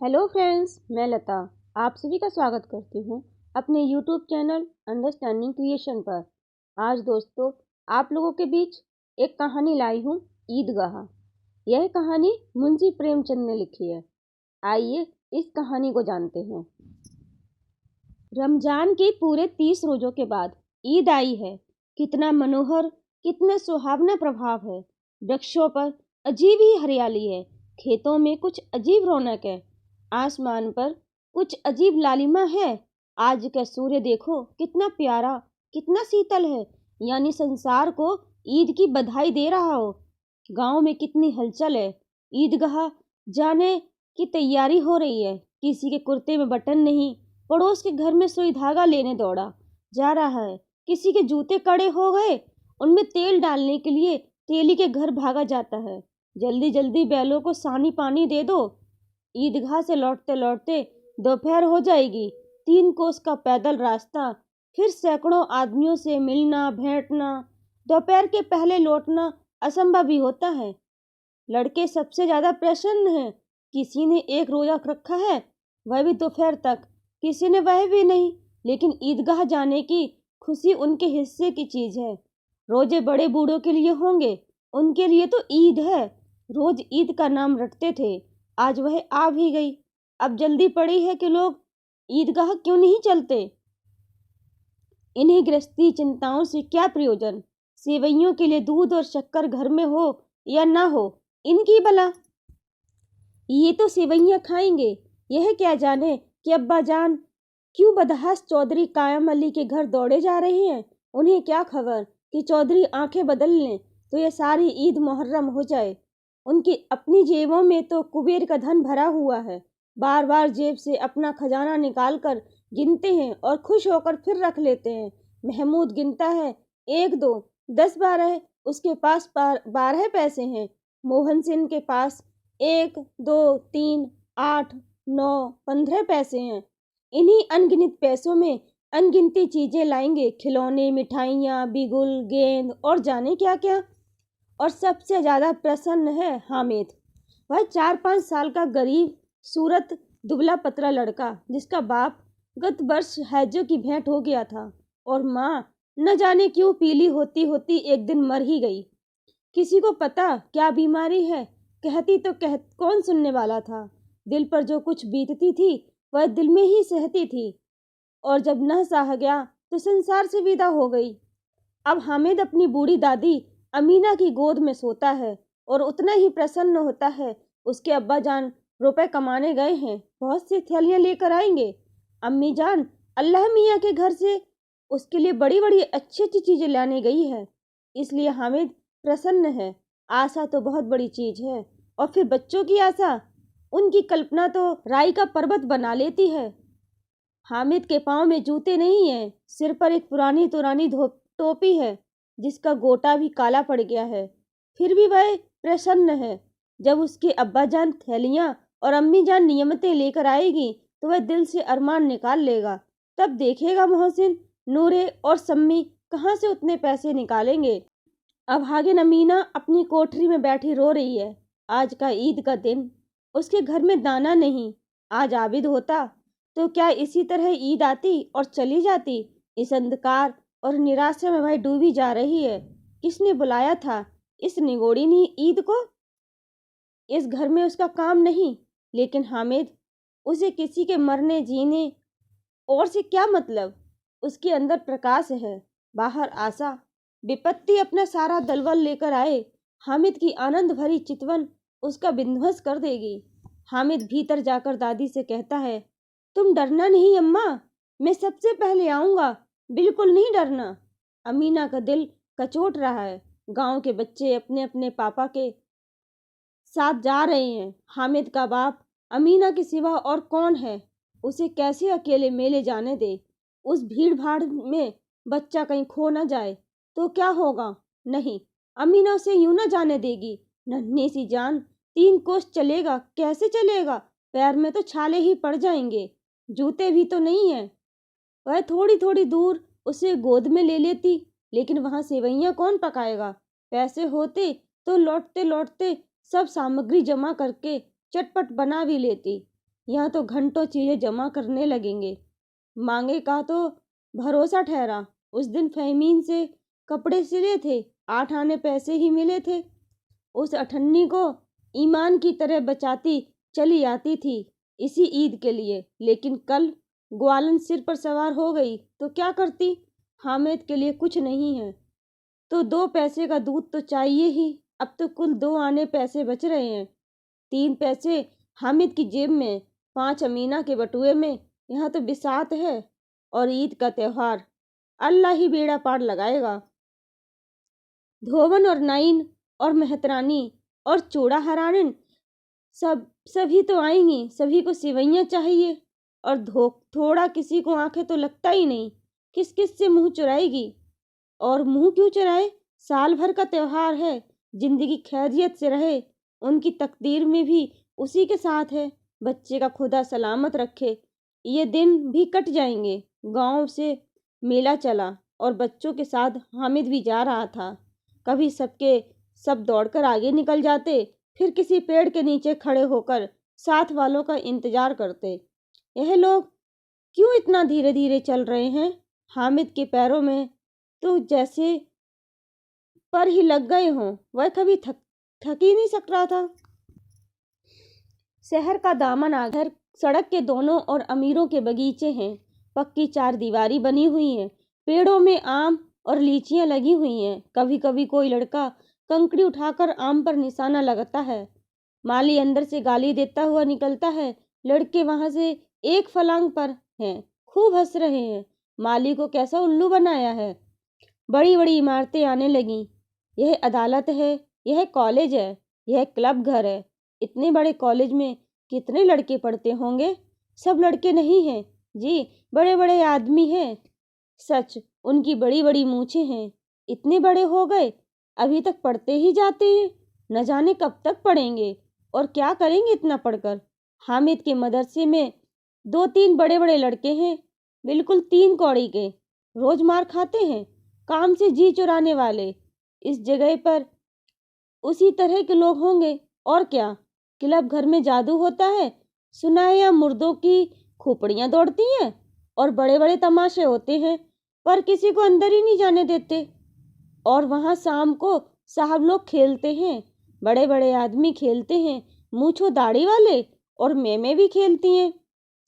Hello friends, मैं लता आप सभी का स्वागत करती हूँ अपने यूट्यूब चैनल अंडरस्टैंडिंग क्रिएशन पर। आज दोस्तों आप लोगों के बीच एक कहानी लाई हूँ, ईदगाह। यह कहानी मुंशी प्रेमचंद ने लिखी है। आइए इस कहानी को जानते हैं। रमजान के पूरे 30 रोजों के बाद ईद आई है। कितना मनोहर, कितना सुहावना प्रभाव है। वृक्षों पर अजीब ही हरियाली है, खेतों में कुछ अजीब रौनक है, आसमान पर कुछ अजीब लालिमा है। आज का सूर्य देखो कितना प्यारा, कितना शीतल है, यानी संसार को ईद की बधाई दे रहा हो। गांव में कितनी हलचल है। ईदगाह जाने की तैयारी हो रही है। किसी के कुर्ते में बटन नहीं, पड़ोस के घर में सुई धागा लेने दौड़ा जा रहा है। किसी के जूते कड़े हो गए, उनमें तेल डालने के लिए तेली के घर भागा जाता है। जल्दी जल्दी बैलों को सानी पानी दे दो। ईदगाह से लौटते लौटते दोपहर हो जाएगी। 3 कोस का पैदल रास्ता, फिर सैकड़ों आदमियों से मिलना भेंटना। दोपहर के पहले लौटना असंभव भी होता है। लड़के सबसे ज्यादा प्रसन्न हैं। किसी ने एक रोजा रखा है, वह भी दोपहर तक, किसी ने वह भी नहीं। लेकिन ईदगाह जाने की खुशी उनके हिस्से की चीज है। रोजे बड़े बूढ़ों के लिए होंगे, उनके लिए तो ईद है। रोज ईद का नाम रटते थे, आज वह आ भी गई। अब जल्दी पड़ी है कि लोग ईदगाह क्यों नहीं चलते। इन्हीं गृहस्थी चिंताओं से क्या प्रयोजन। सेवैयों के लिए दूध और शक्कर घर में हो या ना हो, इनकी भला। ये तो सेवैयां खाएंगे। यह क्या जाने कि अब्बा जान क्यों बदहस चौधरी कायम अली के घर दौड़े जा रहे हैं। उन्हें क्या खबर कि चौधरी आंखें बदल लें तो यह सारी ईद मुहर्रम हो जाए। उनकी अपनी जेबों में तो कुबेर का धन भरा हुआ है। बार बार जेब से अपना खजाना निकाल कर गिनते हैं और खुश होकर फिर रख लेते हैं। महमूद गिनता है, 1 2 10 12। उसके पास 12 पैसे हैं। मोहन सिंह के पास 1 2 3 8 9 15 पैसे हैं। इन्हीं अनगिनत पैसों में अनगिनती चीजें लाएंगे, खिलौने, मिठाइयाँ, बिगुल, गेंद और जाने क्या क्या। और सबसे ज्यादा प्रसन्न है हामिद। वह 4-5 साल का गरीब सूरत दुबला पतला लड़का, जिसका बाप गत वर्ष हैजों की भेंट हो गया था और माँ न जाने क्यों पीली होती होती एक दिन मर ही गई। किसी को पता क्या बीमारी है, कहती तो कौन सुनने वाला था। दिल पर जो कुछ बीतती थी वह दिल में ही सहती थी, और जब न सह गया तो संसार से विदा हो गई। अब हामिद अपनी बूढ़ी दादी अमीना की गोद में सोता है और उतना ही प्रसन्न होता है। उसके अब्बा जान रुपए कमाने गए हैं, बहुत सी थैलियां लेकर आएंगे। अम्मी जान अल्लाह मियाँ के घर से उसके लिए बड़ी बड़ी अच्छी अच्छी चीजें लाने गई है, इसलिए हामिद प्रसन्न है। आशा तो बहुत बड़ी चीज है, और फिर बच्चों की आशा, उनकी कल्पना तो राई का पर्वत बना लेती है। हामिद के पाँव में जूते नहीं है, सिर पर एक पुरानी पुरानी टोपी है जिसका गोटा भी काला पड़ गया है। फिर भी वह प्रसन्न है। जब उसके अब्बा जान थैलियां और अम्मी जान नियमतें लेकर आएगी तो वह दिल से अरमान निकाल लेगा। तब देखेगा मोहसिन, नूरे और सम्मी कहाँ से उतने पैसे निकालेंगे। अब हागिन अमीना अपनी कोठरी में बैठी रो रही है। आज का ईद का दिन, उसके घर में दाना नहीं। आज आबिद होता तो क्या इसी तरह ईद आती और चली जाती। इस अंधकार और निराशा में वह डूबी जा रही है। किसने बुलाया था इस निगोड़ीनी ईद को। इस घर में उसका काम नहीं, लेकिन हामिद, उसे किसी के मरने जीने और से क्या मतलब। उसके अंदर प्रकाश है, बाहर आशा। विपत्ति अपना सारा दलबल लेकर आए, हामिद की आनंद भरी चितवन उसका विध्वंस कर देगी। हामिद भीतर जाकर दादी से कहता है, तुम डरना नहीं अम्मा, मैं सबसे पहले आऊंगा, बिल्कुल नहीं डरना। अमीना का दिल कचोट रहा है। गांव के बच्चे अपने अपने पापा के साथ जा रहे हैं। हामिद का बाप अमीना के सिवा और कौन है। उसे कैसे अकेले मेले जाने दे। उस भीड़ भाड़ में बच्चा कहीं खो न जाए तो क्या होगा। नहीं, अमीना उसे यूं न जाने देगी। नन्ही सी जान, 3 कोस चलेगा, कैसे चलेगा। पैर में तो छाले ही पड़ जाएंगे, जूते भी तो नहीं है। वह थोड़ी थोड़ी दूर उसे गोद में ले लेती, लेकिन वहां सेवैयां कौन पकाएगा। पैसे होते तो लौटते लौटते सब सामग्री जमा करके चटपट बना भी लेती। यहाँ तो घंटों चीज़ें जमा करने लगेंगे। मांगे का तो भरोसा ठहरा। उस दिन फहमीन से कपड़े सिले थे, 8 आने पैसे ही मिले थे। उस अठन्नी को ईमान की तरह बचाती चली आती थी इसी ईद के लिए, लेकिन कल ग्वालन सिर पर सवार हो गई तो क्या करती। हामिद के लिए कुछ नहीं है तो 2 पैसे का दूध तो चाहिए ही। अब तो कुल 2 आने पैसे बच रहे हैं। 3 पैसे हामिद की जेब में, 5 अमीना के बटुए में। यहाँ तो बिसात है और ईद का त्योहार, अल्लाह ही बेड़ा पार लगाएगा। धोबन और नाइन और मेहतरानी और चूड़ा हरारन सभी तो आएंगी। सभी को सिवैयाँ चाहिए और थोड़ा किसी को आंखें तो लगता ही नहीं। किस किस से मुंह चुराएगी। और मुंह क्यों चुराए, साल भर का त्योहार है। जिंदगी खैरियत से रहे, उनकी तकदीर में भी उसी के साथ है। बच्चे का खुदा सलामत रखे। ये दिन भी कट जाएंगे। गांव से मेला चला और बच्चों के साथ हामिद भी जा रहा था। कभी सब दौड़कर आगे निकल जाते, फिर किसी पेड़ के नीचे खड़े होकर साथ वालों का इंतजार करते। यह लोग क्यों इतना धीरे धीरे चल रहे हैं। हामिद के पैरों में तो जैसे पर ही लग गए हों। वह कभी थक ही नहीं सक रहा था। शहर का दामन आकर सड़क के दोनों और अमीरों के बगीचे हैं। पक्की 4 दीवारी बनी हुई है। पेड़ों में आम और लीचियां लगी हुई हैं। कभी कभी कोई लड़का कंकड़ी उठाकर आम पर निशाना लगाता है। माली अंदर से गाली देता हुआ निकलता है। लड़के वहां से एक फलांग पर हैं, खूब हंस रहे हैं। माली को कैसा उल्लू बनाया है। बड़ी बड़ी इमारतें आने लगीं। यह अदालत है, यह कॉलेज है, यह क्लब घर है। इतने बड़े कॉलेज में कितने लड़के पढ़ते होंगे। सब लड़के नहीं हैं जी, बड़े बड़े आदमी हैं। सच, उनकी बड़ी बड़ी मूछें हैं। इतने बड़े हो गए, अभी तक पढ़ते ही जाते हैं। न जाने कब तक पढ़ेंगे और क्या करेंगे इतना पढ़कर। हामिद के मदरसे में 2-3 बड़े बड़े लड़के हैं, बिल्कुल 3 कौड़ी के। रोज मार खाते हैं, काम से जी चुराने वाले। इस जगह पर उसी तरह के लोग होंगे और क्या। क्लब घर में जादू होता है सुना है, या मुर्दों की खोपड़ियां दौड़ती हैं और बड़े बड़े तमाशे होते हैं, पर किसी को अंदर ही नहीं जाने देते। और वहां शाम को साहब लोग खेलते हैं, बड़े बड़े आदमी खेलते हैं, मूंछों दाढ़ी वाले, और मेमे भी खेलती हैं।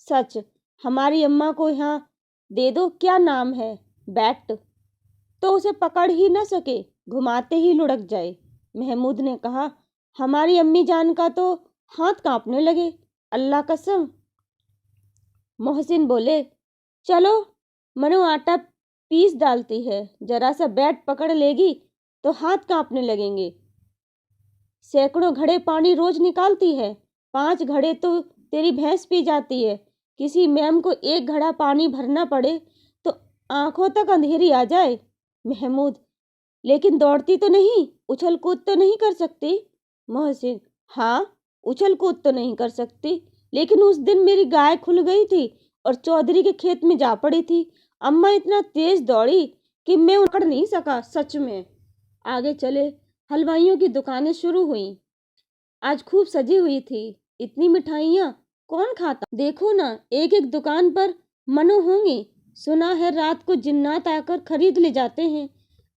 सच, हमारी अम्मा को यहाँ दे दो, क्या नाम है, बैट, तो उसे पकड़ ही न सके, घुमाते ही लुढ़क जाए। महमूद ने कहा, हमारी अम्मी जान का तो हाथ कांपने लगे, अल्लाह कसम। मोहसिन बोले, चलो मनु आटा पीस डालती है, जरा सा बैट पकड़ लेगी तो हाथ कांपने लगेंगे। सैकड़ों घड़े पानी रोज निकालती है, 5 घड़े तो तेरी भैंस पी जाती है। किसी मैम को 1 घड़ा पानी भरना पड़े तो आंखों तक अंधेरी आ जाए। महमूद, लेकिन दौड़ती तो नहीं, उछल कूद तो नहीं कर सकती। मोहसिन, हाँ, उछल कूद तो नहीं कर सकती, लेकिन उस दिन मेरी गाय खुल गई थी और चौधरी के खेत में जा पड़ी थी। अम्मा इतना तेज दौड़ी कि मैं उकड़ नहीं सका, सच में। आगे चले, हलवाइयों की दुकानें शुरू हुई। आज खूब सजी हुई थी। इतनी मिठाइयाँ कौन खाता। देखो ना, एक एक दुकान पर मनो होंगी। सुना है रात को जिन्नात आकर खरीद ले जाते हैं।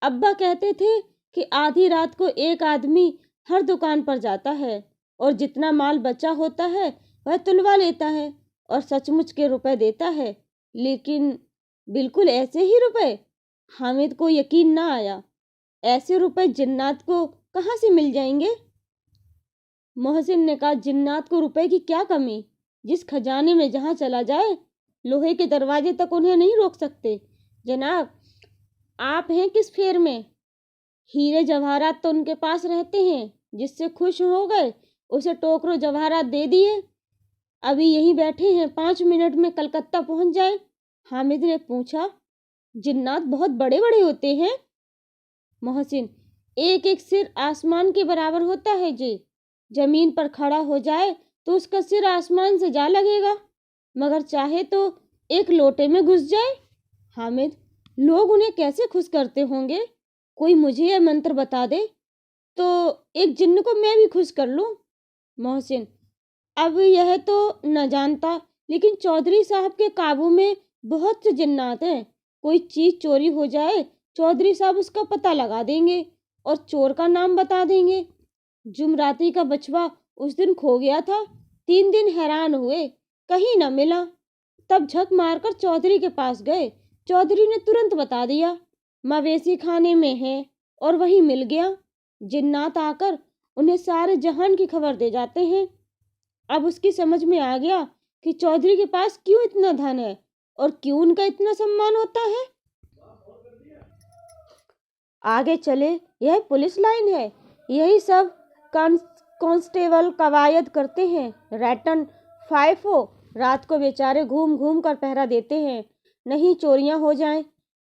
अब्बा कहते थे कि आधी रात को एक आदमी हर दुकान पर जाता है और जितना माल बचा होता है वह तुलवा लेता है और सचमुच के रुपए देता है। लेकिन बिल्कुल ऐसे ही रुपए। हामिद को यकीन ना आया। ऐसे रुपए जिन्नात को कहाँ से मिल जाएंगे। मोहसिन ने कहा, जिन्नात को रुपए की क्या कमी। जिस खजाने में जहाँ चला जाए, लोहे के दरवाजे तक उन्हें नहीं रोक सकते। जनाब, आप हैं किस फेर में। हीरे जवाहरात तो उनके पास रहते हैं। जिससे खुश हो गए उसे टोकरो जवाहरात दे दिए। अभी यहीं बैठे हैं, 5 मिनट में कलकत्ता पहुंच जाए। हामिद ने पूछा, जिन्नात बहुत बड़े बड़े होते हैं। मोहसिन, एक एक सिर आसमान के बराबर होता है जी। जमीन पर खड़ा हो जाए तो उसका सिर आसमान से जा लगेगा, मगर चाहे तो एक लोटे में घुस जाए। हामिद, लोग उन्हें कैसे खुश करते होंगे। कोई मुझे यह मंत्र बता दे तो एक जिन्न को मैं भी खुश कर लूं। मोहसिन, अब यह तो न जानता, लेकिन चौधरी साहब के काबू में बहुत से जिन्नात हैं। कोई चीज चोरी हो जाए, चौधरी साहब उसका पता लगा देंगे और चोर का नाम बता देंगे। जुमराती का बछवा उस दिन खो गया था। 3 दिन हैरान हुए, कहीं न मिला। तब झक मारकर चौधरी के पास गए। चौधरी ने तुरंत बता दिया, मवेशी खाने में है, और वही मिल गया। जिन्नात आकर उन्हें सारे जहान की खबर दे जाते हैं। अब उसकी समझ में आ गया कि चौधरी के पास क्यों इतना धन है और क्यों उनका इतना सम्मान होता है। आगे चले, यह पुलिस लाइन है। यही सब कांस्टेबल कवायद करते हैं। रैटन फाइफो रात को बेचारे घूम घूम कर पहरा देते हैं, नहीं चोरियां हो जाएं।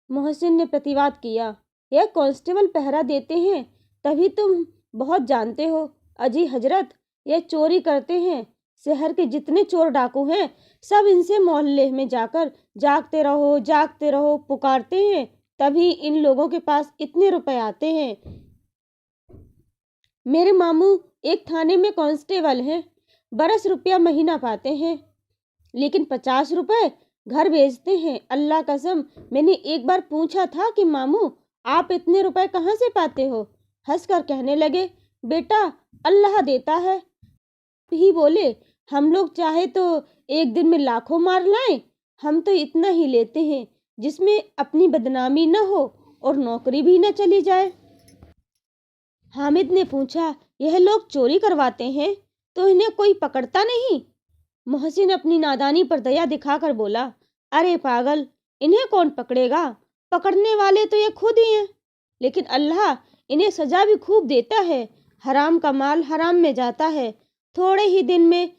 मोहसिन ने प्रतिवाद किया, यह कांस्टेबल पहरा देते हैं तभी तुम बहुत जानते हो। अजी हजरत, यह चोरी करते हैं। शहर के जितने चोर डाकू हैं सब इनसे मोहल्ले में जाकर जागते रहो पुकारते हैं, तभी इन लोगों के पास इतने रुपए आते हैं। मेरे मामू एक थाने में कांस्टेबल हैं, 12 रुपया महीना पाते हैं, लेकिन 50 रुपए घर भेजते हैं। अल्लाह कसम, मैंने एक बार पूछा था कि मामू आप इतने रुपए कहाँ से पाते हो? हंसकर कहने लगे, बेटा अल्लाह देता है। ही बोले, हम लोग चाहे तो एक दिन में लाखों मार लाएं, हम तो इतना ही लेते हैं जिसमें अपनी बदनामी न हो और नौकरी भी न चली जाए। हामिद ने पूछा, यह लोग चोरी करवाते हैं तो इन्हें कोई पकड़ता नहीं? मोहसिन अपनी नादानी पर दया दिखाकर बोला, अरे पागल, इन्हें कौन पकड़ेगा? पकड़ने वाले तो ये खुद ही हैं, लेकिन अल्लाह इन्हें सजा भी खूब देता है। हराम का माल हराम में जाता है। थोड़े ही दिन में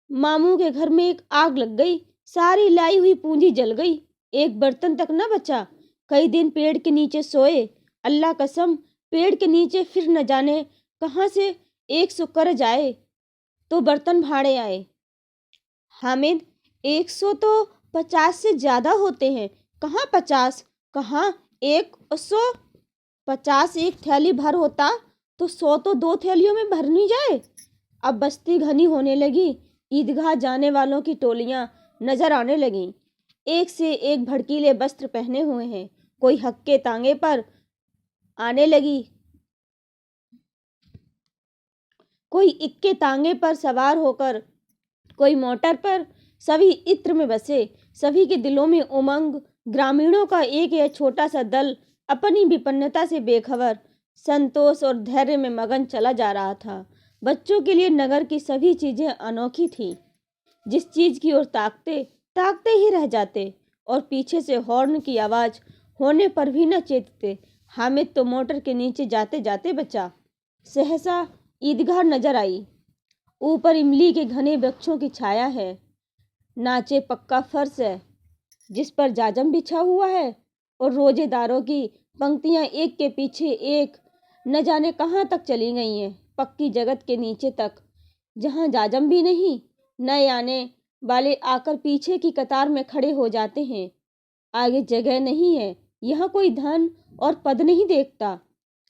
मामू के घर में एक आग लग गई, सारी लाई हुई पूंजी जल गई, एक बर्तन तक न बचा। कई दिन पेड़ के नीचे सोए, अल्लाह कसम पेड़ के नीचे फिर न जाने कहां से 100 कर्ज आए तो बर्तन भाड़े आए। हामिद, 100 तो 50 से ज्यादा होते हैं। कहाँ 50, कहाँ 100? 50 एक थैली भर होता तो 100 तो 2 थैलियों में भरनी जाए। अब बस्ती घनी होने लगी, ईदगाह जाने वालों की टोलियां नजर आने लगीं। एक से एक भड़कीले वस्त्र पहने हुए हैं। कोई हक्के तांगे पर आने लगी, कोई इक्के तांगे पर सवार होकर, कोई मोटर पर। सभी इत्र में बसे, सभी के दिलों में उमंग। ग्रामीणों का एक यह छोटा सा दल अपनी विपन्नता से बेखबर, संतोष और धैर्य में मगन चला जा रहा था। बच्चों के लिए नगर की सभी चीजें अनोखी थीं। जिस चीज की ओर ताकते ताकते ही रह जाते और पीछे से हॉर्न की आवाज होने पर भी न चेतते। हामिद तो मोटर के नीचे जाते जाते बचा। सहसा ईदगाह नजर आई। ऊपर इमली के घने वृक्षों की छाया है, नाचे पक्का फर्श है जिस पर जाजम बिछा हुआ है, और रोजेदारों की पंक्तियां एक के पीछे एक न जाने कहां तक चली गई हैं, पक्की जगत के नीचे तक, जहां जाजम भी नहीं। नए आने वाले आकर पीछे की कतार में खड़े हो जाते हैं। आगे जगह नहीं है। यहाँ कोई धन और पद नहीं देखता।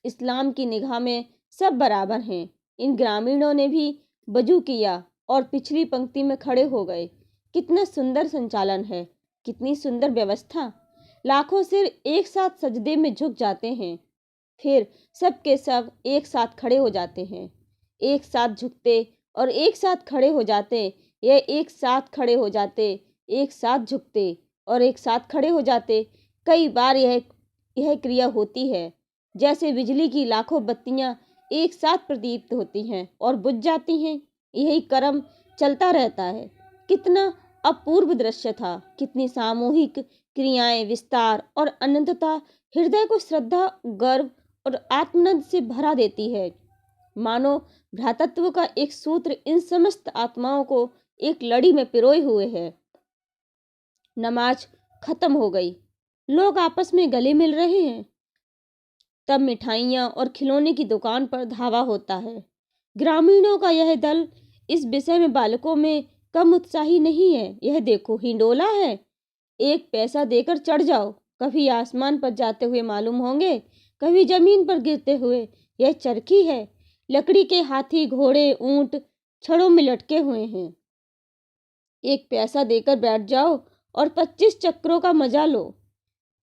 इस्लाम की निगाह में सब बराबर हैं। इन ग्रामीणों ने भी वजू किया और पिछली पंक्ति में खड़े हो गए। कितना सुंदर संचालन है, कितनी सुंदर व्यवस्था। लाखों सिर एक साथ सजदे में झुक जाते हैं, फिर सब के सब एक साथ खड़े हो जाते हैं। एक साथ झुकते और एक साथ खड़े हो जाते, यह एक साथ खड़े हो जाते, एक साथ झुकते और एक साथ खड़े हो जाते। कई बार यह क्रिया होती है जैसे बिजली की लाखों बत्तियां एक साथ प्रदीप्त होती हैं और बुझ जाती हैं। यही क्रम चलता रहता है। कितना अपूर्व दृश्य था, कितनी सामूहिक क्रियाएं, विस्तार और अनंतता हृदय को श्रद्धा, गर्व और आत्मनंद से भरा देती है। मानो भ्रातृत्व का एक सूत्र इन समस्त आत्माओं को एक लड़ी में पिरोए हुए है। नमाज खत्म हो गई, लोग आपस में गले मिल रहे हैं। तब मिठाइयाँ और खिलौने की दुकान पर धावा होता है। ग्रामीणों का यह दल इस विषय में बालकों में कम उत्साही नहीं है। यह देखो, हिंडोला है, 1 पैसा देकर चढ़ जाओ। कभी आसमान पर जाते हुए मालूम होंगे, कभी जमीन पर गिरते हुए। यह चरखी है, लकड़ी के हाथी, घोड़े, ऊंट छड़ों में लटके हुए हैं। एक पैसा देकर बैठ जाओ और 25 चक्रों का मजा लो।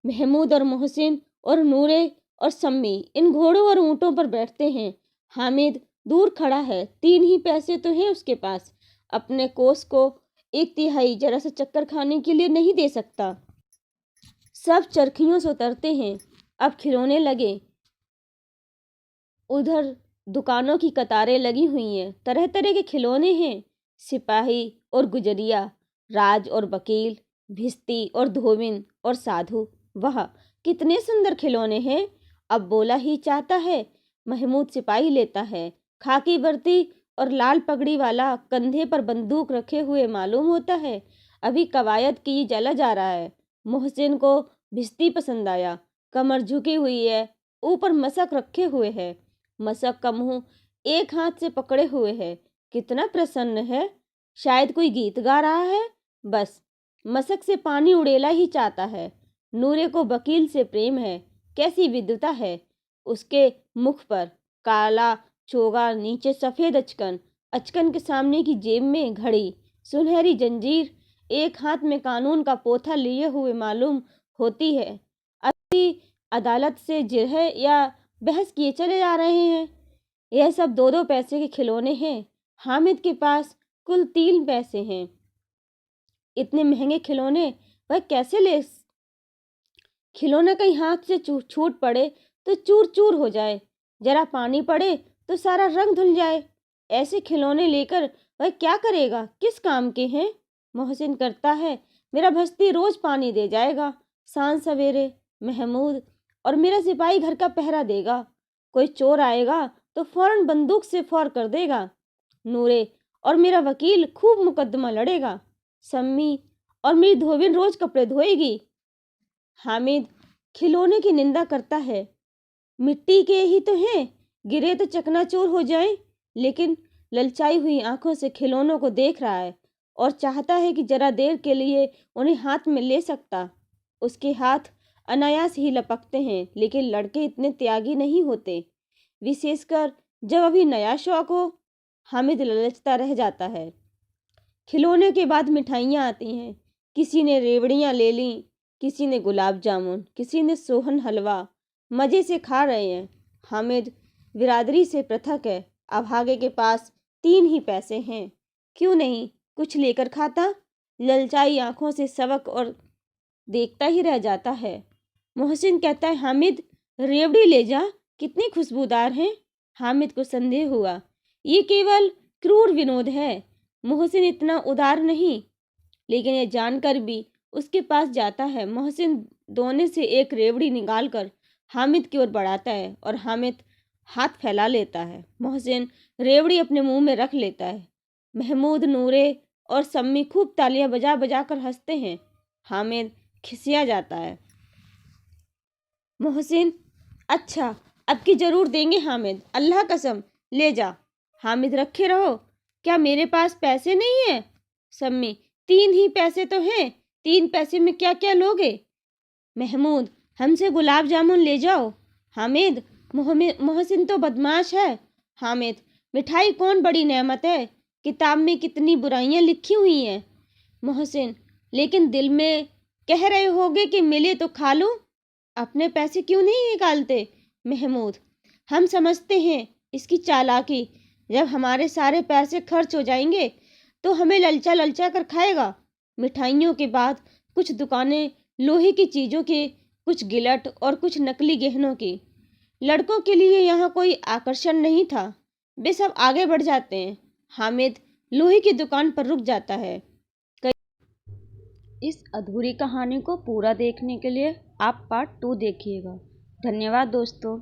महमूद और मोहसिन और नूरे और सम्मी इन घोड़ों और ऊंटों पर बैठते हैं। हामिद दूर खड़ा है, 3 ही पैसे तो हैं उसके पास। अपने कोस को 1/3 जरा सा चक्कर खाने के लिए नहीं दे सकता। सब चरखियों से उतरते हैं, अब खिलौने लगे। उधर दुकानों की कतारें लगी हुई हैं, तरह तरह के खिलौने हैं। सिपाही और गुजरिया, राज और वकील, भिस्ती और धोबिन और साधु, वाह कितने सुंदर खिलौने हैं। अब बोला ही चाहता है। महमूद सिपाही लेता है, खाकी वर्दी और लाल पगड़ी वाला, कंधे पर बंदूक रखे हुए मालूम होता है अभी कवायद की चला जा रहा है। मोहसिन को भिस्ती पसंद आया, कमर झुकी हुई है, ऊपर मशक रखे हुए है। मशक का मुंह एक हाथ से पकड़े हुए है, कितना प्रसन्न है, शायद कोई गीत गा रहा है। बस मशक से पानी उड़ेला ही चाहता है। नूरे को वकील से प्रेम है, कैसी विद्वता है उसके मुख पर। काला चोगा, नीचे सफेद अचकन, अचकन के सामने की जेब में घड़ी, सुनहरी जंजीर, एक हाथ में कानून का पोथा लिए हुए मालूम होती है। अभी अदालत से जिरह या बहस किए चले जा रहे हैं। यह सब 2-2 पैसे के खिलौने हैं। हामिद के पास कुल 3 पैसे हैं। इतने महंगे खिलौने वह कैसे ले? खिलौना कहीं हाथ से छूट पड़े तो चूर चूर हो जाए, जरा पानी पड़े तो सारा रंग धुल जाए। ऐसे खिलौने लेकर वह क्या करेगा, किस काम के हैं? मोहसिन करता है, मेरा भस्ती रोज पानी दे जाएगा सांझ सवेरे। महमूद और मेरा सिपाही घर का पहरा देगा। कोई चोर आएगा तो फौरन बंदूक से फौर कर देगा। नूरे और मेरा वकील खूब मुकदमा लड़ेगा। सम्मी और मेरी धोबिन रोज कपड़े धोएगी। हामिद खिलौने की निंदा करता है, मिट्टी के ही तो हैं, गिरे तो चकनाचूर हो जाएं। लेकिन ललचाई हुई आंखों से खिलौनों को देख रहा है और चाहता है कि जरा देर के लिए उन्हें हाथ में ले सकता। उसके हाथ अनायास ही लपकते हैं, लेकिन लड़के इतने त्यागी नहीं होते, विशेषकर जब अभी नया शौक हो। हामिद ललचता रह जाता है। खिलौने के बाद मिठाइयाँ आती हैं। किसी ने रेवड़ियाँ ले ली, किसी ने गुलाब जामुन, किसी ने सोहन हलवा। मज़े से खा रहे हैं। हामिद बिरादरी से पृथक है। अभागे के पास 3 ही पैसे हैं, क्यों नहीं कुछ लेकर खाता? ललचाई आंखों से सबक और देखता ही रह जाता है। मोहसिन कहता है, हामिद रेवड़ी ले जा, कितनी खुशबूदार हैं। हामिद को संदेह हुआ, ये केवल क्रूर विनोद है, मोहसिन इतना उदार नहीं। लेकिन यह जानकर भी उसके पास जाता है। मोहसिन दोने से एक रेवड़ी निकालकर हामिद की ओर बढ़ाता है और हामिद हाथ फैला लेता है। मोहसिन रेवड़ी अपने मुंह में रख लेता है। महमूद, नूरे और सम्मी खूब तालियां बजा बजा कर हंसते हैं। हामिद खिसिया जाता है। मोहसिन, अच्छा अब की जरूर देंगे हामिद, अल्लाह कसम ले जा। हामिद, रखे रहो, क्या मेरे पास पैसे नहीं है? सम्मी, 3 ही पैसे तो हैं, 3 पैसे में क्या क्या लोगे? महमूद, हमसे गुलाब जामुन ले जाओ। हामिद, मोहसिन तो बदमाश है। हामिद, मिठाई कौन बड़ी नेमत है, किताब में कितनी बुराइयां लिखी हुई हैं। मोहसिन, लेकिन दिल में कह रहे होगे कि मिले तो खा लूं, अपने पैसे क्यों नहीं निकालते? महमूद, हम समझते हैं इसकी चालाकी, जब हमारे सारे पैसे खर्च हो जाएंगे तो हमें ललचा ललचा कर खाएगा। मिठाइयों के बाद कुछ दुकानें लोहे की चीज़ों के, कुछ गिलट और कुछ नकली गहनों की। लड़कों के लिए यहाँ कोई आकर्षण नहीं था, वे सब आगे बढ़ जाते हैं। हामिद लोहे की दुकान पर रुक जाता है। इस अधूरी कहानी को पूरा देखने के लिए आप पार्ट 2 देखिएगा। धन्यवाद दोस्तों।